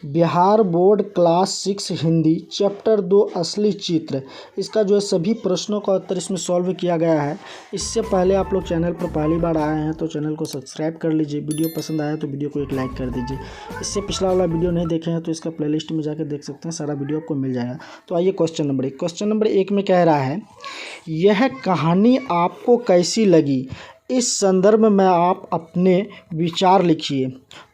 Bihar board class 6 Hindi chapter 2 असली चित्र। इसका जो है सभी प्रश्नों का उत्तर इसमें सॉल्व किया गया है। इससे पहले आप लोग चैनल पर पहली बार आए हैं तो चैनल को सब्सक्राइब कर लीजिए। वीडियो पसंद आया तो वीडियो को एक लाइक कर दीजिए। इससे पिछला वाला वीडियो नहीं देखे हैं तो इसका प्लेलिस्ट में जाकर देख सकते हैं, सारा वीडियो आपको मिल जाएगा। तो आइए क्वेश्चन नंबर 1। क्वेश्चन नंबर 1 में कह रहा है, यह कहानी आपको कैसी लगी? इस संदर्भ में आप अपने विचार लिखिए।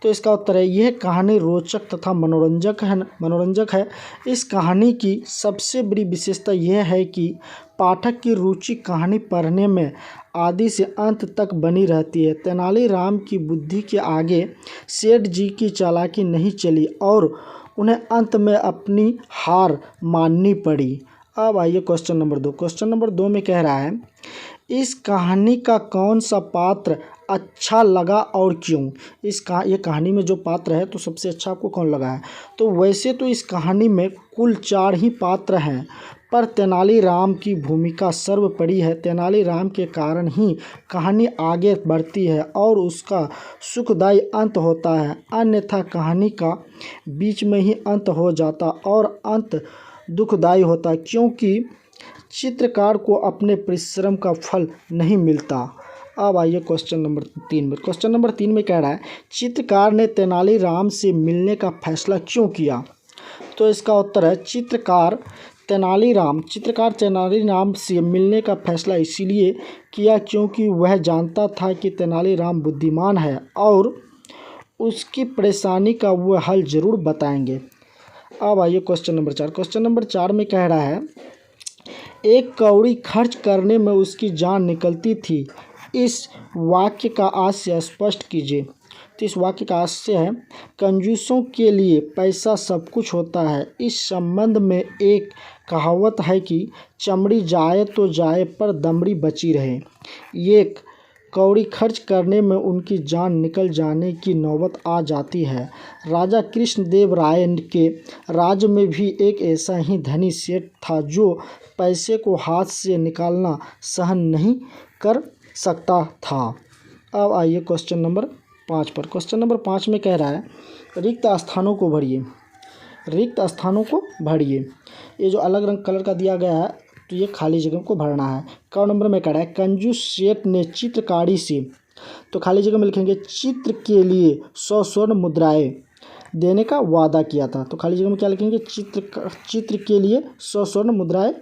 तो इसका उत्तर है, यह कहानी रोचक तथा मनोरंजक है। इस कहानी की सबसे बड़ी विशेषता यह है कि पाठक की रुचि कहानी पढ़ने में आदि से अंत तक बनी रहती है। तेनालीराम की बुद्धि के आगे सेठ जी की चालाकी नहीं चली और उन्हें अंत में अपनी हार माननी पड़ी। अब आइए क्वेश्चन नंबर 2। क्वेश्चन नंबर 2 में कह रहा है, इस कहानी का कौन सा पात्र अच्छा लगा और क्यों? ये कहानी में जो पात्र है तो सबसे अच्छा आपको कौन लगा है? तो वैसे तो इस कहानी में कुल 4 ही पात्र हैं, पर तेनालीराम की भूमिका सर्वोपरि है। तेनालीराम के कारण ही कहानी आगे बढ़ती है और उसका सुखदायी अंत होता है, अन्यथा कहानी का बीच में ही अंत हो जाता और अंत दुखदायी होता, क्योंकि चित्रकार को अपने परिश्रम का फल नहीं मिलता। अब आइए क्वेश्चन नंबर 3 में। क्वेश्चन नंबर 3 में कह रहा है, चित्रकार ने तेनालीराम से मिलने का फैसला क्यों किया? तो इसका उत्तर है, चित्रकार तेनालीराम से मिलने का फैसला इसीलिए किया क्योंकि वह जानता था कि तेनालीराम बुद्धिमान है और उसकी परेशानी का वह हल जरूर बताएंगे। अब आइए क्वेश्चन नंबर 4। क्वेश्चन नंबर 4 में कह रहा है, एक कौड़ी खर्च करने में उसकी जान निकलती थी। इस वाक्य का आशय स्पष्ट कीजिए। तो इस वाक्य का आशय है, कंजूसों के लिए पैसा सब कुछ होता है। इस संबंध में एक कहावत है कि चमड़ी जाए तो जाए पर दमड़ी बची रहे। एक कौड़ी खर्च करने में उनकी जान निकल जाने की नौबत आ जाती है। राजा कृष्णदेव राय के राज्य में भी एक ऐसा ही धनी सेठ था जो पैसे को हाथ से निकालना सहन नहीं कर सकता था। अब आइए क्वेश्चन नंबर 5 पर। क्वेश्चन नंबर 5 में कह रहा है, रिक्त स्थानों को भरिए। ये जो अलग रंग कलर का दिया गया है तो ये खाली जगह को भरना है। क नंबर में कह रहा है, कंजूस सेठ ने चित्रकारी से, तो खाली जगह में लिखेंगे, चित्र के लिए 100 स्वर्ण मुद्राएं देने का वादा किया था। तो खाली जगह में क्या लिखेंगे, चित्र के लिए 100 स्वर्ण मुद्राएं।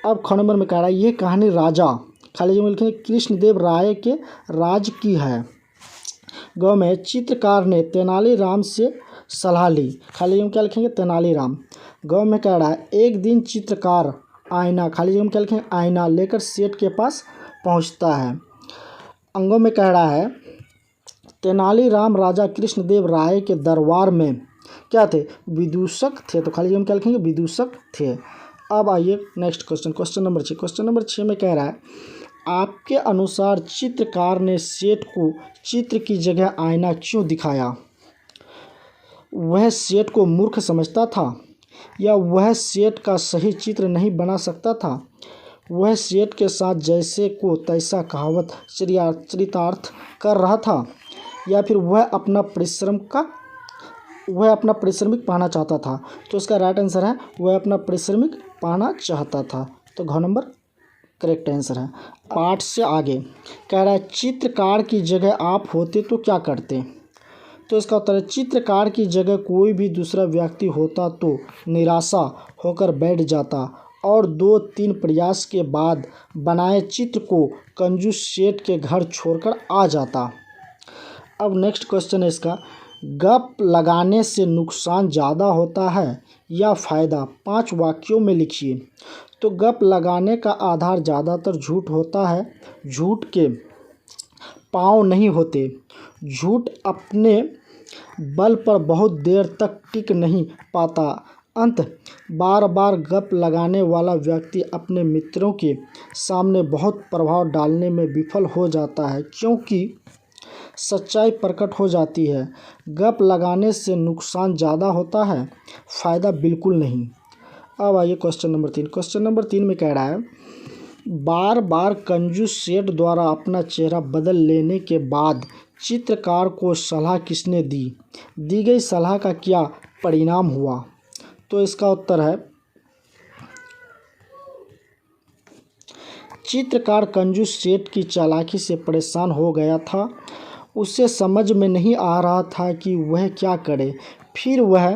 अब ख नंबर में कह रहा है, यह कहानी राजा, खाली जगह में लिखेंगे, कृष्णदेव राय के राज की है। ग में चित्रकार ने तेनालीराम से सलाह ली, खाली जगह में क्या लिखेंगे, तेनालीराम। ग में कह रहा है, एक दिन चित्रकार आईना, खाली जगह में क्या लिखेंगे, आईना लेकर सेठ के पास पहुंचता है। अंगों में कह रहा है, तेनालीराम राजा कृष्णदेव राय के दरबार में क्या थे, विदूषक थे। तो खाली जगह में क्या लिखेंगे, विदूषक थे। अब आइए next question, question number 6। Question number 6 में कह रहा है, आपके अनुसार चित्रकार ने सेठ को चित्र की जगह आईना क्यों दिखाया? वह सेठ को मूर्ख समझता था या वह सेठ का सही चित्र नहीं बना सकता था? वह सेठ के साथ जैसे को तैसा कहावत चरितार्थ कर रहा था या फिर वह अपना परिश्रमिक पाना चाहता था? तो इसका राइट आंसर है, वह अपना परिश्रमिक पाना चाहता था। तो घ नंबर करेक्ट आंसर है। पाठ से आगे कह रहा है, चित्रकार की जगह आप होते तो क्या करते? तो इसका उत्तर है, चित्रकार की जगह कोई भी दूसरा व्यक्ति होता तो निराशा होकर बैठ जाता और 2-3 प्रयास के बाद बनाए चित्र को कंजूस सेठ के घर छोड़कर आ जाता। अब नेक्स्ट क्वेश्चन है इसका, गप लगाने से नुकसान ज़्यादा होता है या फ़ायदा? 5 वाक्यों में लिखिए। तो गप लगाने का आधार ज़्यादातर झूठ होता है। झूठ के पाँव नहीं होते। झूठ अपने बल पर बहुत देर तक टिक नहीं पाता। अंत बार बार गप लगाने वाला व्यक्ति अपने मित्रों के सामने बहुत प्रभाव डालने में विफल हो जाता है, क्योंकि सच्चाई प्रकट हो जाती है। गप लगाने से नुकसान ज़्यादा होता है, फ़ायदा बिल्कुल नहीं। अब आइए क्वेश्चन नंबर 3। क्वेश्चन नंबर 3 में कह रहा है, बार बार कंजूस सेठ द्वारा अपना चेहरा बदल लेने के बाद चित्रकार को सलाह किसने दी? दी गई सलाह का क्या परिणाम हुआ? तो इसका उत्तर है चित्रकार कंजूस सेठ की चालाकी से परेशान हो गया था। उसे समझ में नहीं आ रहा था कि वह क्या करे। फिर वह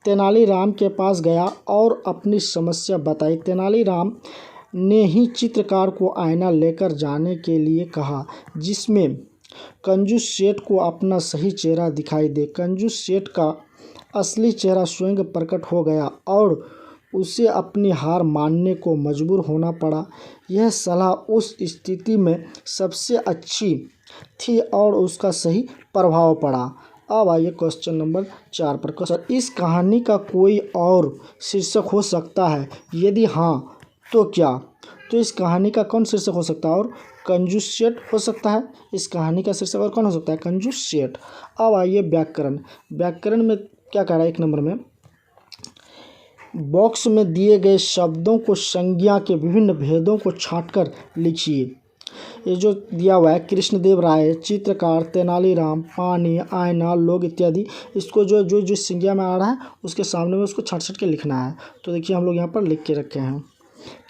तेनालीराम के पास गया और अपनी समस्या बताई। तेनालीराम ने ही चित्रकार को आईना लेकर जाने के लिए कहा, जिसमें कंजूस सेठ को अपना सही चेहरा दिखाई दे। कंजूस सेठ का असली चेहरा स्वयं प्रकट हो गया और उसे अपनी हार मानने को मजबूर होना पड़ा। यह सलाह उस स्थिति में सबसे अच्छी थी और उसका सही प्रभाव पड़ा। अब आइए क्वेश्चन नंबर 4 पर। क्वेश्चन, इस कहानी का कोई और शीर्षक हो सकता है? यदि हाँ तो क्या? तो इस कहानी का कौन शीर्षक हो सकता है? और कंजूस सेठ हो सकता है। इस कहानी का शीर्षक और कौन हो सकता है? कंजूस सेठ। अब आइए व्याकरण। व्याकरण में क्या कह रहा है? 1 नंबर में बॉक्स में दिए गए शब्दों को संज्ञा के विभिन्न भेदों को छांटकर लिखिए। ये जो दिया हुआ है, कृष्णदेव राय, चित्रकार, तेनालीराम, पानी, आईना, लोग इत्यादि, इसको जो संज्ञा में आ रहा है उसके सामने में उसको छाट के लिखना है। तो देखिए हम लोग यहाँ पर लिख के रखे हैं।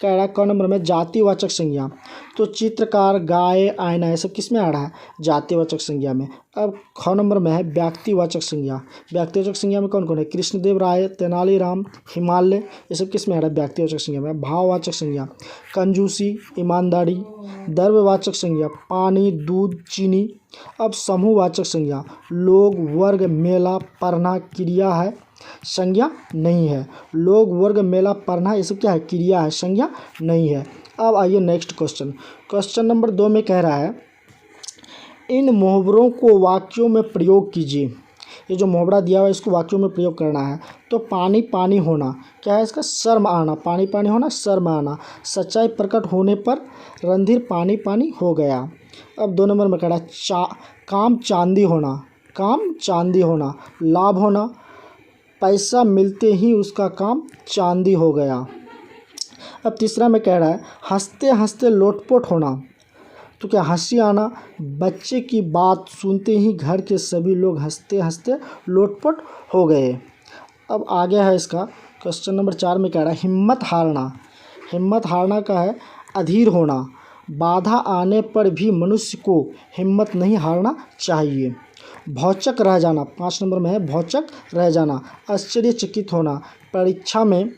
कह रहा है क नंबर में जातिवाचक संज्ञा। तो चित्रकार, गाय, आईना, ये सब किस में आ रहा है? जातिवाचक संज्ञा में। अब ख नंबर में है व्यक्तिवाचक संज्ञा। व्यक्तिवाचक संज्ञा में कौन कौन है? कृष्णदेव राय, तेनालीराम, हिमालय, ये सब किस में आ रहा है? व्यक्तिवाचक संज्ञा में। भाववाचक संज्ञा, कंजूसी, ईमानदारी। द्रव्यवाचक संज्ञा, पानी, दूध, चीनी। अब समूहवाचक संज्ञा, लोग, वर्ग, मेला, पढ़ना, क्रिया है, संज्ञा नहीं है। लोग, वर्ग, मेला, पढ़ना, ये सब क्या है? क्रिया है, संज्ञा नहीं है। अब आइए नेक्स्ट क्वेश्चन। क्वेश्चन नंबर 2 में कह रहा है इन मुहावरों को वाक्यों में प्रयोग कीजिए। ये जो मुहावरा दिया हुआ है इसको वाक्यों में प्रयोग करना है। तो पानी पानी होना, क्या है इसका? शर्म आना। पानी पानी होना, शर्म आना। सच्चाई प्रकट होने पर रणधीर पानी पानी हो गया। अब 2 नंबर में कह रहा है काम चांदी होना। काम चांदी होना। लाभ होना, पैसा मिलते ही उसका काम चांदी हो गया। अब तीसरा में कह रहा है हंसते हंसते लोटपोट होना। तो क्या हंसी आना। बच्चे की बात सुनते ही घर के सभी लोग हंसते हंसते लोटपोट हो गए। अब आगे है इसका क्वेश्चन नंबर 4 में कह रहा है हिम्मत हारना। हिम्मत हारना का है अधीर होना। बाधा आने पर भी मनुष्य को हिम्मत नहीं हारना चाहिए। भौचक रह जाना, 5 नंबर में है भौचक रह जाना। आश्चर्यचकित होना, परीक्षा में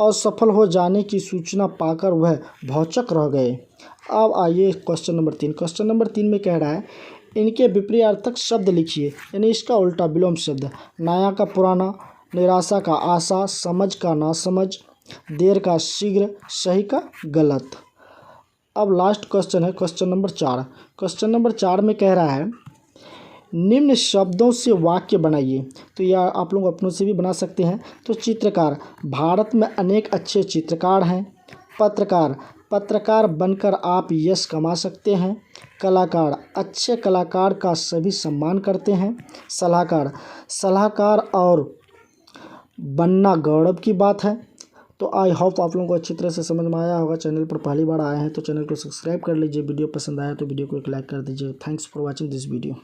असफल हो जाने की सूचना पाकर वह भौचक रह गए। अब आइए क्वेश्चन नंबर 3। क्वेश्चन नंबर 3 में कह रहा है इनके विपरीतार्थक शब्द लिखिए, यानी इसका उल्टा विलोम शब्द। नया का पुराना, निराशा का आशा, समझ का नासमझ, देर का शीघ्र, सही का गलत। अब लास्ट क्वेश्चन है क्वेश्चन नंबर 4। क्वेश्चन नंबर 4 में कह रहा है निम्न शब्दों से वाक्य बनाइए। तो यह आप लोग अपनों से भी बना सकते हैं। तो चित्रकार, भारत में अनेक अच्छे चित्रकार हैं। पत्रकार, पत्रकार बनकर आप यश कमा सकते हैं। कलाकार, अच्छे कलाकार का सभी सम्मान करते हैं। सलाहकार, सलाहकार और बनना गौरव की बात है। तो आई होप आप लोगों को अच्छी तरह से समझ में आया होगा। चैनल पर पहली बार आए हैं तो चैनल को सब्सक्राइब कर लीजिए। वीडियो पसंद आया तो वीडियो को एक लाइक कर दीजिए। Thanks for watching this video.